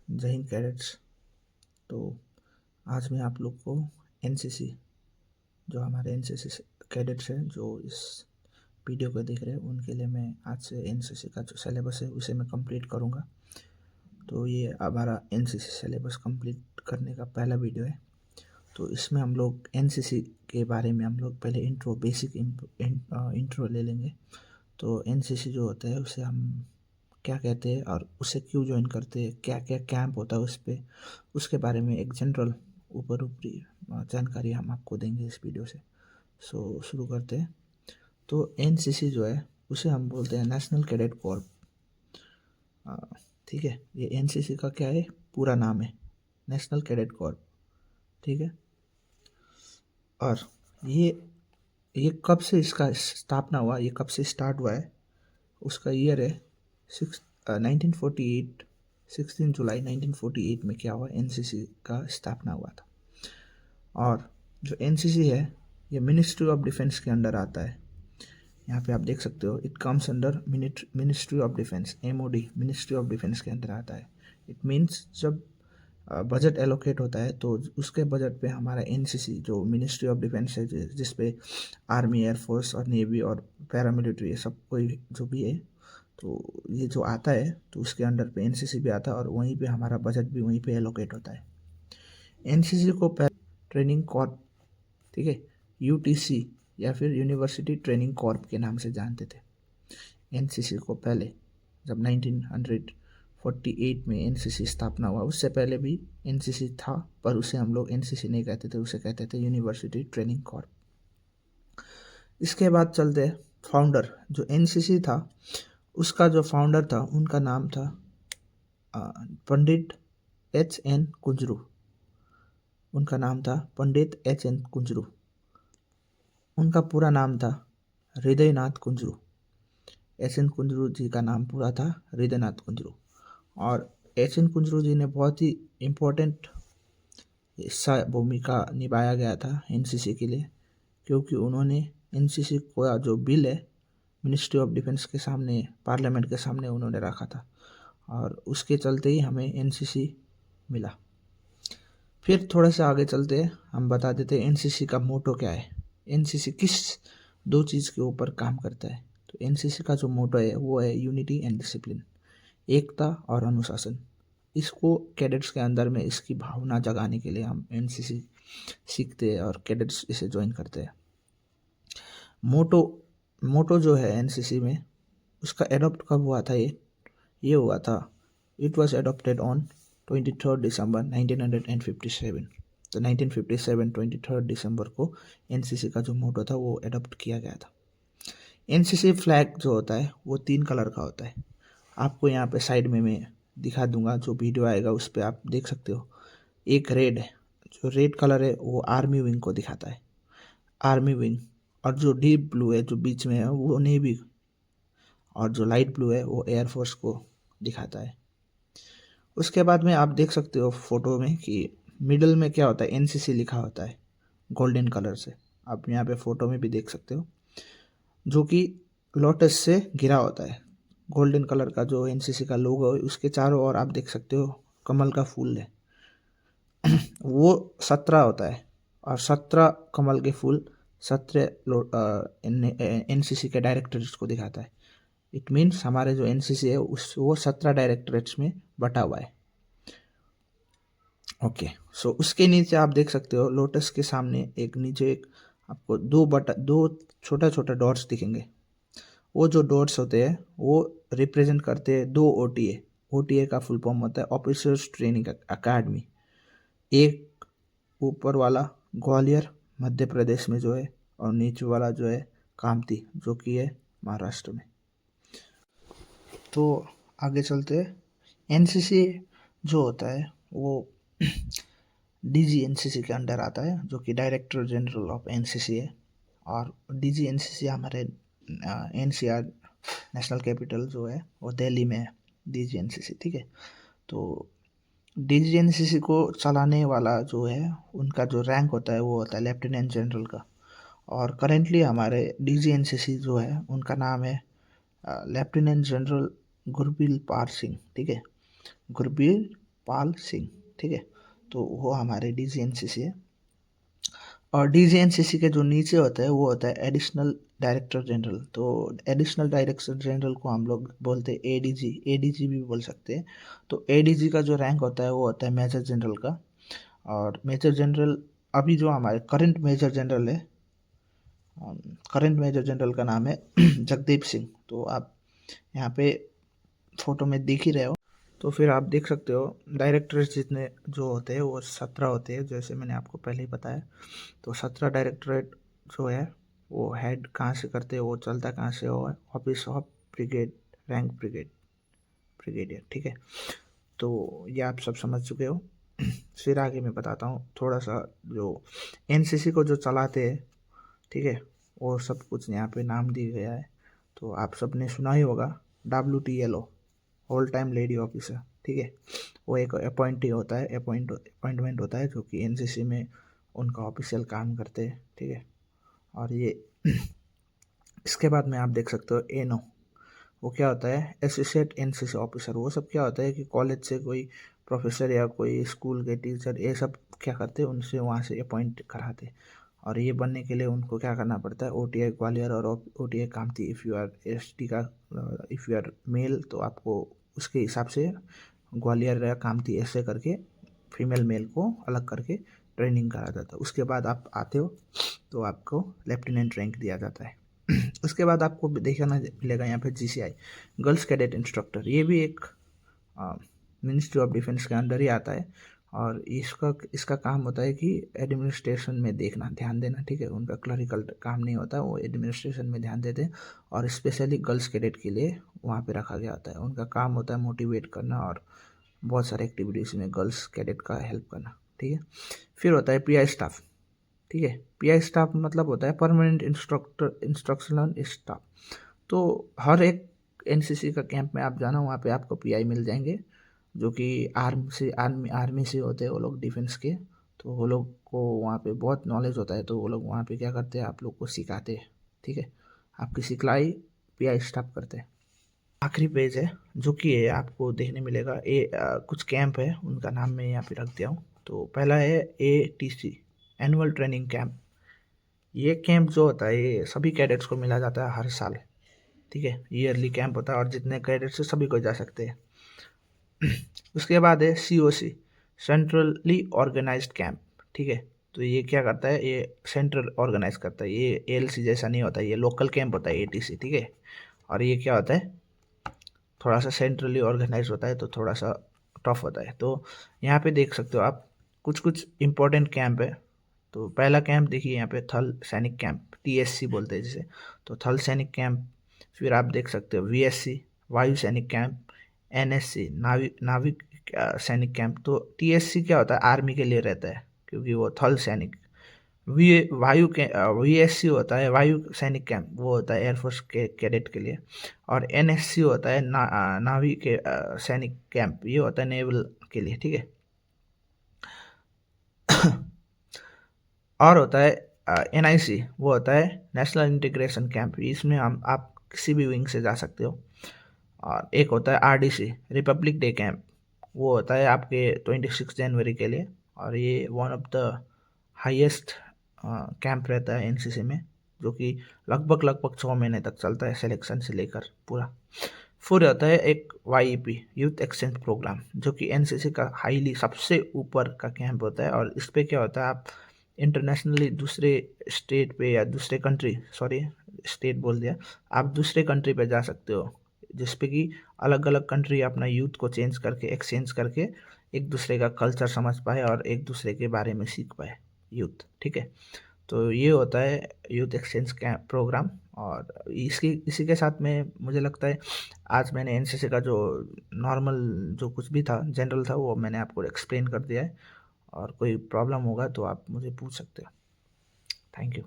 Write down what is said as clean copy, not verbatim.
जय हिंद कैडेट्स। तो आज मैं आप लोग को एनसीसी, जो हमारे एनसीसी कैडेट्स हैं जो इस वीडियो को देख रहे हैं, उनके लिए मैं आज से एनसीसी का जो सिलेबस है उसे मैं कंप्लीट करूंगा। तो ये हमारा एनसीसी सिलेबस कंप्लीट करने का पहला वीडियो है। तो इसमें हम लोग एनसीसी के बारे में हम लोग पहले बेसिक इंट्रो ले लेंगे। तो एनसीसी जो होता है उसे हम क्या कहते हैं और उसे क्यों ज्वाइन करते हैं, क्या क्या कैंप होता है उस पर, उसके बारे में एक जनरल ऊपरी जानकारी हम आपको देंगे इस वीडियो से। सो शुरू करते हैं। तो एनसीसी जो है उसे हम बोलते हैं नेशनल कैडेट कॉर्प। ठीक है, ये एनसीसी का क्या है, पूरा नाम है नेशनल कैडेट कॉर्प। ठीक है, और ये कब से इसका स्थापना हुआ, ये कब से स्टार्ट हुआ है, उसका ईयर है 1948। 16 जुलाई 1948 में क्या हुआ, एनसीसी का स्थापना हुआ था। और जो एनसीसी है ये मिनिस्ट्री ऑफ डिफेंस के अंडर आता है। यहाँ पे आप देख सकते हो, it comes under ministry of defence, MoD, ministry of defence के अंदर आता है। इट मीन्स जब बजट एलोकेट होता है तो उसके बजट पे हमारा एनसीसी जो मिनिस्ट्री ऑफ डिफेंस है, जिस पे आर्मी, एयरफोर्स और नेवी और पैरामिलिट्री ये सब कोई जो भी है, तो ये जो आता है तो उसके अंडर पे एनसीसी भी आता है और वहीं पे हमारा बजट भी वहीं पे एलोकेट होता है। एनसीसी को ट्रेनिंग कॉर्प, ठीक है, यूटीसी या फिर यूनिवर्सिटी ट्रेनिंग कॉर्प के नाम से जानते थे। एनसीसी को पहले जब 1948 में एनसीसी स्थापना हुआ, उससे पहले भी एनसीसी था, पर उसे हम लोग एनसीसी नहीं कहते थे, उसे कहते थे यूनिवर्सिटी ट्रेनिंग कॉर्प। इसके बाद चलते फाउंडर, जो एनसीसी था उसका जो फाउंडर था उनका नाम था पंडित एच.एन. कुंजरू। उनका नाम था पंडित एच.एन. कुंजरू। उनका पूरा नाम था हृदयनाथ कुंजरू। एच.एन. कुंजरू जी का नाम पूरा था हृदयनाथ कुंजरू। और एच.एन. कुंजरू जी ने बहुत ही इम्पोर्टेंट हिस्सा भूमिका निभाया गया था एनसीसी के लिए, क्योंकि उन्होंने एनसीसी का जो बिल है मिनिस्ट्री ऑफ डिफेंस के सामने, पार्लियामेंट के सामने उन्होंने रखा था, और उसके चलते ही हमें एनसीसी मिला। फिर थोड़ा सा आगे चलते हैं, हम बता देते हैं एनसीसी का मोटो क्या है, एनसीसी किस दो चीज़ के ऊपर काम करता है। तो एनसीसी का जो मोटो है वो है यूनिटी एंड डिसिप्लिन, एकता और अनुशासन। इसको कैडेट्स के अंदर में इसकी भावना जगाने के लिए हम एनसीसी सीखते हैं और कैडेट्स इसे ज्वाइन करते हैं। मोटो जो है एनसीसी में, उसका एडॉप्ट कब हुआ था, ये हुआ था, इट वॉज एडॉप्टेड ऑन 23 दिसंबर 1957। तो 1957 23 दिसंबर को एनसीसी का जो मोटो था वो एडॉप्ट किया गया था। एनसीसी फ्लैग जो होता है वो 3 कलर का होता है। आपको यहाँ पे साइड में मैं दिखा दूंगा, जो वीडियो आएगा उस पर आप देख सकते हो। एक रेड है, जो रेड कलर है वो आर्मी विंग को दिखाता है, आर्मी विंग। और जो डीप ब्लू है जो बीच में है वो नेवी, और जो लाइट ब्लू है वो एयरफोर्स को दिखाता है। उसके बाद में आप देख सकते हो फोटो में कि मिडल में क्या होता है, एनसीसी लिखा होता है गोल्डन कलर से। आप यहाँ पे फोटो में भी देख सकते हो, जो कि लोटस से घिरा होता है। गोल्डन कलर का जो एनसीसी का लोगो है उसके चारों ओर आप देख सकते हो कमल का फूल है। वो 17 होता है, और 17 कमल के फूल 17 एनसीसी के डायरेक्टरेट्स को दिखाता है। इट मीन्स हमारे जो एनसीसी है वो 17 डायरेक्टरेट्स में बटा हुआ है। ओके, सो उसके नीचे आप देख सकते हो लोटस के सामने एक नीचे एक आपको दो छोटा छोटा डॉट्स दिखेंगे। वो जो डॉट्स होते हैं वो रिप्रेजेंट करते हैं 2 ओटीए। ओटीए का फुल फॉर्म होता है ऑफिसर्स ट्रेनिंग अकेडमी। एक ऊपर वाला ग्वालियर मध्य प्रदेश में जो है, और नीचे वाला जो है कामती, जो कि है महाराष्ट्र में। तो आगे चलते हैं। एनसीसी जो होता है वो डीजी एनसीसी के अंडर आता है, जो कि डायरेक्टर जनरल ऑफ एनसीसी है। और डीजी एनसीसी हमारे एनसीआर नेशनल कैपिटल जो है वो दिल्ली में है, डीजी एनसीसी। ठीक है, तो डीजी एनसीसी को चलाने वाला जो है उनका जो रैंक होता है वो होता है लेफ्टिनेंट जनरल का। और करेंटली हमारे डीजी एनसीसी जो है उनका नाम है लेफ्टिनेंट जनरल गुरबीर पार सिंह। ठीक है, गुरबीर पाल सिंह, ठीक है। तो वो हमारे DGNCC है। और DGNCC के जो नीचे होता है वो होता है एडिशनल डायरेक्टर जनरल। तो एडिशनल डायरेक्टर जनरल को हम लोग बोलते हैं ADG भी बोल सकते हैं। तो ADG का जो रैंक होता है वो होता है मेजर जनरल का। और मेजर जनरल अभी जो हमारे करंट मेजर जनरल है, करंट मेजर जनरल का नाम है जगदीप सिंह। तो आप यहाँ पे फोटो में देख ही रहे हो। तो फिर आप देख सकते हो डायरेक्टर्स जितने जो होते हैं वो 17 होते हैं, जैसे मैंने आपको पहले ही बताया। तो 17 डायरेक्टरेट जो है वो हेड कहाँ से करते हैं, वो चलता कहाँ से हो, office of brigade, rank brigadier, ठीक है। तो ये आप सब समझ चुके हो। फिर आगे मैं बताता हूँ थोड़ा सा जो NCC को जो चलाते हैं, ठीक है, वो सब कुछ यहाँ पे नाम दिया गया है। तो आप सब ने सुना ही होगा WTLO, whole time lady officer, ठीक है। वो एक अपॉइंटी होता है, अपॉइंटमेंट होता है जो कि NCC में उनका ऑफिशियल काम करते हैं, ठीक है। और ये इसके बाद में आप देख सकते हो ANO। वो क्या होता है, एसोसिएट NCC ऑफिसर। वो सब क्या होता है कि कॉलेज से कोई प्रोफेसर या कोई स्कूल के टीचर ये सब क्या करते हैं, उनसे वहाँ से अपॉइंट कराते। और ये बनने के लिए उनको क्या करना पड़ता है, OTI ग्वालियर और OTI Kamptee. If you are ST का, इफ़ यू आर मेल तो आपको उसके हिसाब से ग्वालियर या कामती ऐसे करके फीमेल मेल को अलग करके ट्रेनिंग करा जाता है। उसके बाद आप आते हो तो आपको लेफ्टिनेंट रैंक दिया जाता है। उसके बाद आपको देखना मिलेगा यहाँ पे GCI, गर्ल्स कैडेट इंस्ट्रक्टर। ये भी एक मिनिस्ट्री ऑफ डिफेंस के अंदर ही आता है। और इसका काम होता है कि एडमिनिस्ट्रेशन में देखना, ध्यान देना, ठीक है। उनका क्लरिकल काम नहीं होता, वो एडमिनिस्ट्रेशन में ध्यान देते हैं। और स्पेशली गर्ल्स कैडेट के लिए वहाँ पे रखा गया होता है। उनका काम होता है मोटिवेट करना और बहुत सारे एक्टिविटीज़ में गर्ल्स कैडेट का हेल्प करना, ठीक है। फिर होता है PI स्टाफ, ठीक है। PI स्टाफ मतलब होता है परमानेंट इंस्ट्रक्शनल स्टाफ। तो हर एक NCC का कैंप में आप जाना, वहाँ पे आपको PI मिल जाएंगे जो कि आर्मी से होते हैं वो लोग, डिफेंस के। तो वो लोग को वहाँ पे बहुत नॉलेज होता है। तो वो लोग वहाँ पे क्या करते हैं, आप लोग को सिखाते हैं, ठीक है। आपकी सिखलाई PI स्टाफ करते हैं। आखिरी पेज है जो कि है आपको देखने मिलेगा, कुछ कैंप है, उनका नाम मैं यहाँ पे रख दिया हूँ। तो पहला है ATC, एनुअल ट्रेनिंग कैंप। ये कैंप जो होता है ये सभी कैडेट्स को मिला जाता है हर साल, ठीक है। ईयरली कैंप होता है और जितने कैडेट्स है सभी को जा सकते हैं। उसके बाद है COC, सेंट्रली ऑर्गेनाइज्ड कैंप, ठीक है। तो ये क्या करता है, ये सेंट्रल ऑर्गेनाइज करता है। ये ALC जैसा नहीं होता, ये लोकल कैंप होता है ATC, ठीक है। और ये क्या होता है, थोड़ा सा सेंट्रली ऑर्गेनाइज होता है तो थोड़ा सा टफ होता है। तो यहाँ पे देख सकते हो आप कुछ कुछ इम्पोर्टेंट कैंप है। तो पहला कैंप देखिए यहाँ पे, थल सैनिक कैंप, TSC बोलते हैं जिसे। तो थल सैनिक कैंप। फिर आप देख सकते हो VSC, वायु सैनिक कैंप। NSC, नाविक सैनिक कैंप। तो TSC क्या होता है, आर्मी के लिए रहता है क्योंकि वो थल सैनिक। वायु के VSC होता है वायु सैनिक कैंप, वो होता है एयरफोर्स के कैडेट के लिए। और NSC होता है नावी के सैनिक कैंप, ये होता है नेवल के लिए, ठीक है। और होता है NIC, वो होता है नेशनल इंटीग्रेशन कैंप। इसमें आप किसी भी विंग से जा सकते हो। और एक होता है RDC, रिपब्लिक डे कैंप। वो होता है आपके 26 जनवरी के लिए। और ये one of the highest camp रहता है NCC में, जो कि लगभग 6 महीने तक चलता है, सिलेक्शन से लेकर पूरा। फिर होता है एक YEP, यूथ एक्सचेंज प्रोग्राम, जो कि NCC का हाईली सबसे ऊपर का कैंप होता है। और इस पर क्या होता है, आप इंटरनेशनली दूसरे स्टेट पे या दूसरे कंट्री, सॉरी स्टेट बोल दिया, आप दूसरे कंट्री पे जा सकते हो, जिसपे कि अलग अलग कंट्री अपना यूथ को चेंज करके, एक्सचेंज करके एक दूसरे का कल्चर समझ पाए और एक दूसरे के बारे में सीख पाए यूथ, ठीक है। तो ये होता है यूथ एक्सचेंज कैंप प्रोग्राम। और इसी के साथ में मुझे लगता है आज मैंने NCC का जो नॉर्मल जो कुछ भी था, जनरल था, वो मैंने आपको एक्सप्लेन कर दिया है। और कोई प्रॉब्लम होगा तो आप मुझे पूछ सकते हो। Thank you.